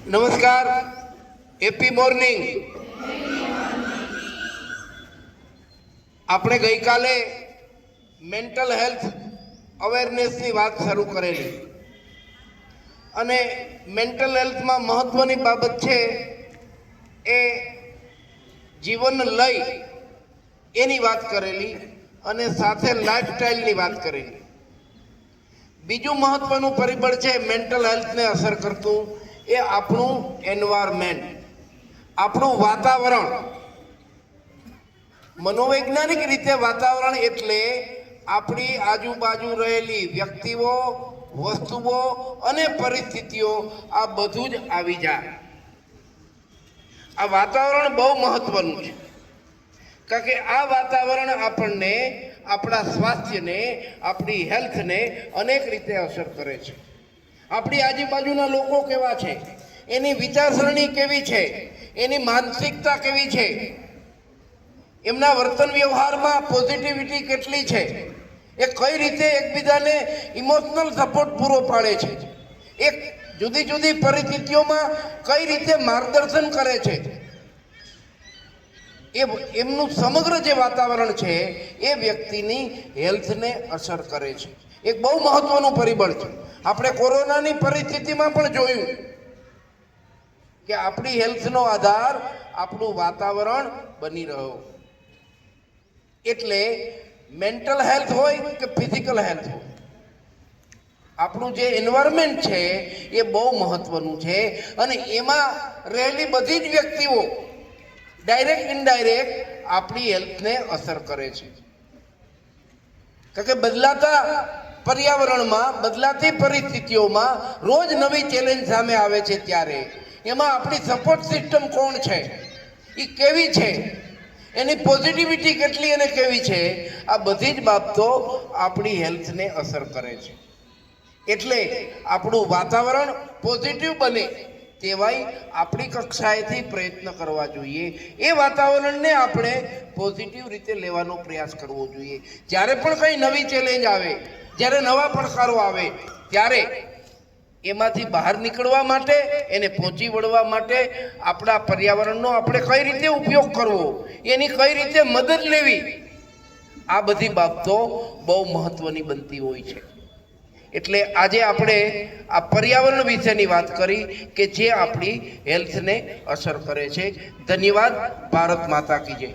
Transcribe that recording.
નમસ્કાર, happy morning. આપણે ગઈકાલે મેન્ટલ હેલ્થ અવેરનેસની વાત શરૂ કરેલી અને મેન્ટલ હેલ્થમાં મહત્વની બાબત છે એ જીવન લય એની વાત કરેલી અને સાથે લાઈફસ્ટાઈલની વાત કરેલી। બીજું મહત્વનું પરિબળ છે મેન્ટલ હેલ્થને અસર કરતું એ આપણું એન્વાયરમેન્ટ, આપણું વાતાવરણ। મનોવૈજ્ઞાનિક રીતે વાતાવરણ એટલે આપણી આજુબાજુ રહેલી વ્યક્તિઓ, વસ્તુઓ અને પરિસ્થિતિઓ, આ બધું જ આવી જાય। આ વાતાવરણ બહુ મહત્વનું છે, કારણ કે આ વાતાવરણ આપણને, આપણા સ્વાસ્થ્યને, આપણી હેલ્થને અનેક રીતે અસર કરે છે। આપણી આજુબાજુના લોકો કેવા છે, એની વિચારસરણી કેવી છે, એની માનસિકતા કેવી છે, એમના વર્તન વ્યવહારમાં પોઝિટિવિટી કેટલી છે, એ કઈ રીતે એકબીજાને ઇમોશનલ સપોર્ટ પૂરો પાડે છે, એક જુદી જુદી પરિસ્થિતિઓમાં કઈ રીતે માર્ગદર્શન કરે છે, એમનું સમગ્ર જે વાતાવરણ છે એ વ્યક્તિની હેલ્થને અસર કરે છે। એક બહુ મહત્વનું પરિબળ છે। આપણે કોરોનાની પરિસ્થિતિમાં પણ જોયું કે આપણી હેલ્થનો આધાર આપણું વાતાવરણ બની રહ્યો। એટલે મેન્ટલ હેલ્થ હોય કે ફિઝિકલ હેલ્થ હોય, આપણું જે એન્વાયરમેન્ટ છે એ બહુ મહત્વનું છે અને એમાં રહેલી બધી જ વ્યક્તિઓ ડાયરેક્ટ ઇનડાયરેક્ટ આપણી હેલ્થને અસર કરે છે। કારણ કે બદલાતા પર્યાવરણમાં, બદલાતી પરિસ્થિતિઓમાં રોજ નવી ચેલેન્જ સામે આવે છે, ત્યારે એમાં આપણી સપોર્ટ સિસ્ટમ કોણ છે, એ કેવી છે, એની પોઝિટિવિટી કેટલી અને કેવી છે, આ બધી જ બાબતો આપણી હેલ્થને અસર કરે છે। એટલે આપણું વાતાવરણ પોઝિટિવ બને તેવાય આપણી કક્ષાએથી પ્રયત્ન કરવા જોઈએ। એ વાતાવરણને આપણે પોઝિટિવ રીતે લેવાનો પ્રયાસ કરવો જોઈએ। જ્યારે પણ કંઈ નવી ચેલેન્જ આવે, જ્યારે નવા પડકારો આવે, ત્યારે એમાંથી બહાર નીકળવા માટે, એને પહોંચી વળવા માટે આપણા પર્યાવરણનો આપણે કઈ રીતે ઉપયોગ કરવો, એની કઈ રીતે મદદ લેવી, આ બધી બાબતો બહુ મહત્વની બનતી હોય છે। એટલે આજે આપણે આ પર્યાવરણ વિશેની વાત કરી કે જે આપણી હેલ્થને અસર કરે છે। ધન્યવાદ। ભારત માતા કી જય।